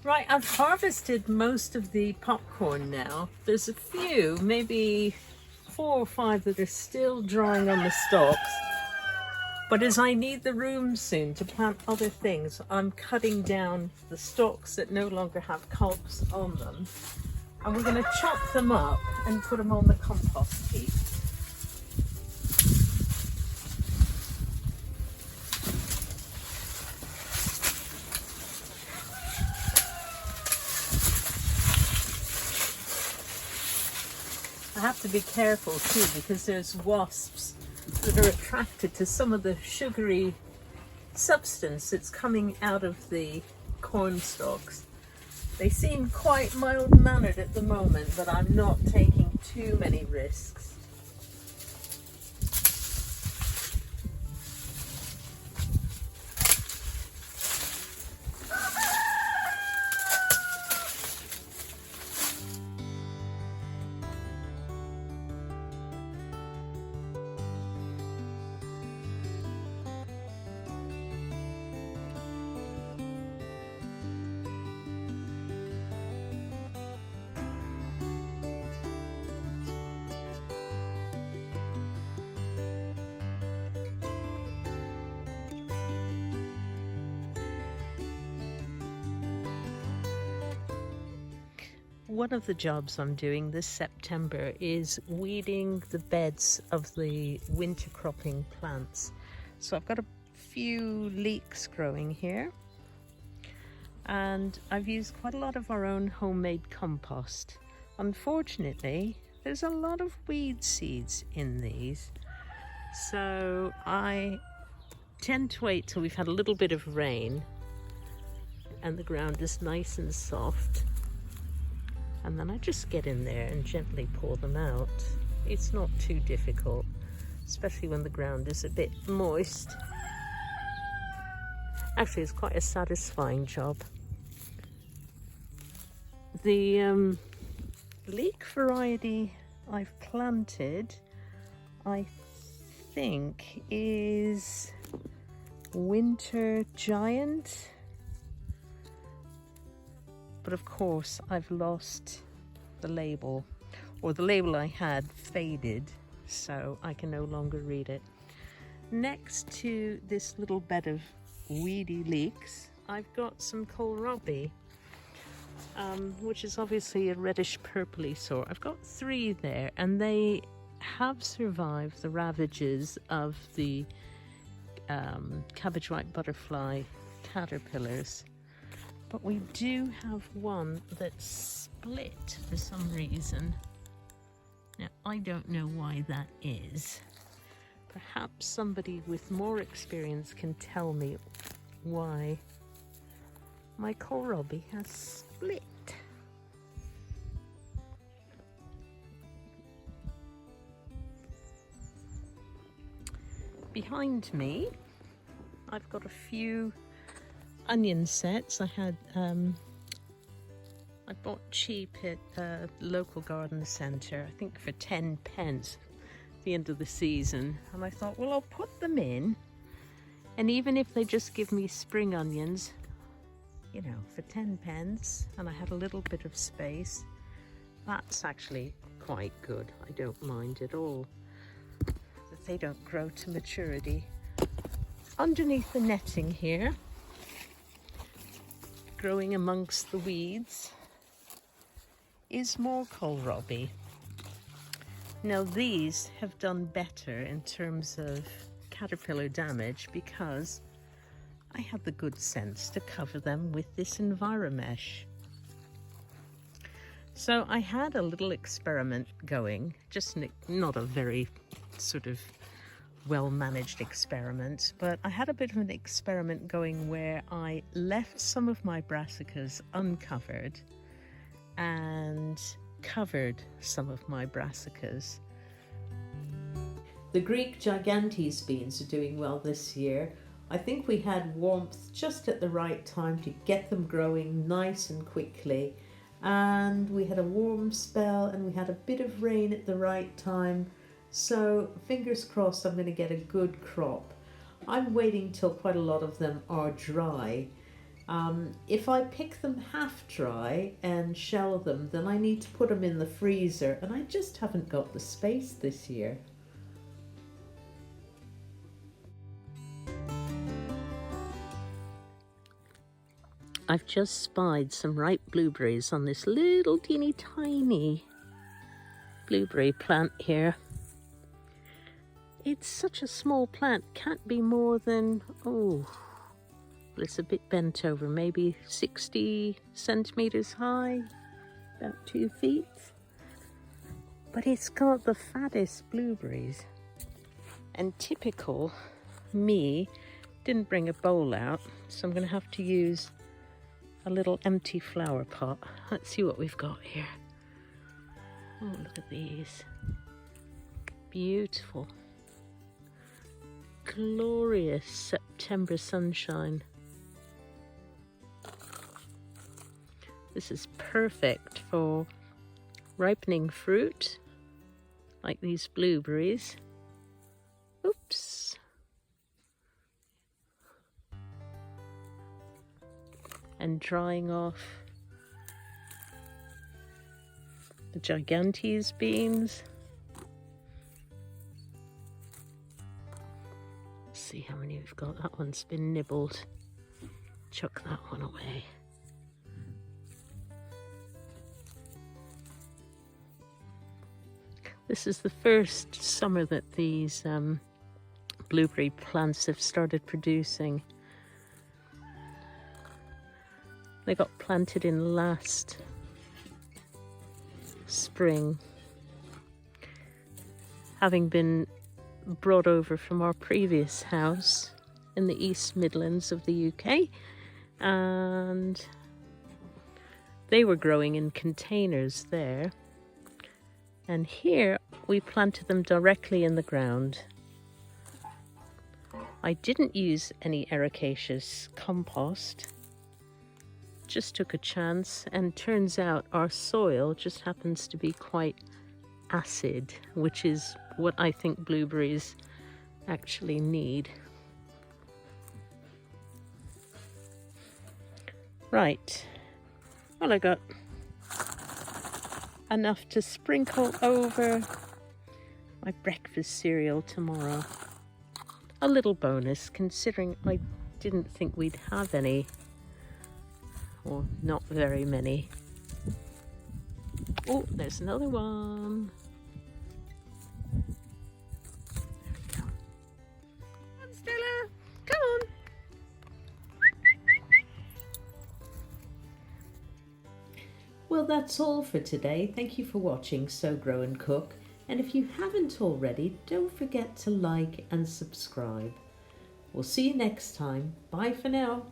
Right, I've harvested most of the popcorn now. There's a few, maybe 4 or 5 that are still drying on the stalks. But as I need the room soon to plant other things, I'm cutting down the stalks that no longer have cobs on them. And we're going to chop them up and put them on the compost heap. I have to be careful too, because there's wasps that are attracted to some of the sugary substance that's coming out of the corn stalks. They seem quite mild-mannered at the moment, but I'm not taking too many risks. One of the jobs I'm doing this September is weeding the beds of the winter cropping plants. So I've got a few leeks growing here, and I've used quite a lot of our own homemade compost. Unfortunately, there's a lot of weed seeds in these, so I tend to wait till we've had a little bit of rain and the ground is nice and soft, and then I just get in there and gently pour them out. It's not too difficult, especially when the ground is a bit moist. Actually, it's quite a satisfying job. The leek variety I've planted, I think, is Winter Giant. But of course, I've lost the label, or the label I had faded, so I can no longer read it. Next to this little bed of weedy leeks, I've got some kohlrabi, which is obviously a reddish purpley sort. I've got 3 there, and they have survived the ravages of the cabbage white butterfly caterpillars. But we do have one that's split for some reason. Now, I don't know why that is. Perhaps somebody with more experience can tell me why my kohlrabi has split. Behind me, I've got a few onion sets. I bought cheap at a local garden centre, I think for 10 pence at the end of the season, and I thought, well, I'll put them in, and even if they just give me spring onions, you know, for 10 pence, and I had a little bit of space, that's actually quite good. I don't mind at all that they don't grow to maturity. Underneath the netting here, growing amongst the weeds, is more kohlrabi. Now, these have done better in terms of caterpillar damage because I had the good sense to cover them with this EnviroMesh. So I had a little experiment going, just not a very sort of well-managed experiment, but I had a bit of an experiment going where I left some of my brassicas uncovered and covered some of my brassicas. The Greek Gigantes beans are doing well this year. I think we had warmth just at the right time to get them growing nice and quickly, and we had a warm spell and we had a bit of rain at the right time. So fingers crossed I'm going to get a good crop. I'm waiting till quite a lot of them are dry If I pick them half dry and shell them, then I need to put them in the freezer, and I just haven't got the space this year. I've just spied some ripe blueberries on this little teeny tiny blueberry plant here. It's such a small plant, can't be more than, oh, it's a bit bent over, maybe 60 centimeters high, about 2 feet. But it's got the fattest blueberries. And typical me, didn't bring a bowl out, so I'm going to have to use a little empty flower pot. Let's see what we've got here. Oh, look at these. Beautiful. Glorious September sunshine. This is perfect for ripening fruit, like these blueberries. Oops. And drying off the gigantes beans. Let's see how many we've got. That one's been nibbled. Chuck that one away. This is the first summer that these blueberry plants have started producing. They got planted in last spring, having been brought over from our previous house in the East Midlands of the UK, and they were growing in containers there, and here we planted them directly in the ground. I didn't use any ericaceous compost, just took a chance, and turns out our soil just happens to be quite acid, which is what I think blueberries actually need. Right, well, I got enough to sprinkle over my breakfast cereal tomorrow. A little bonus, considering I didn't think we'd have any, or not very many. Oh, there's another one. There we go. Come on, Stella, come on. Well, that's all for today. Thank you for watching Sow, Grow and Cook. And if you haven't already, don't forget to like and subscribe. We'll see you next time. Bye for now.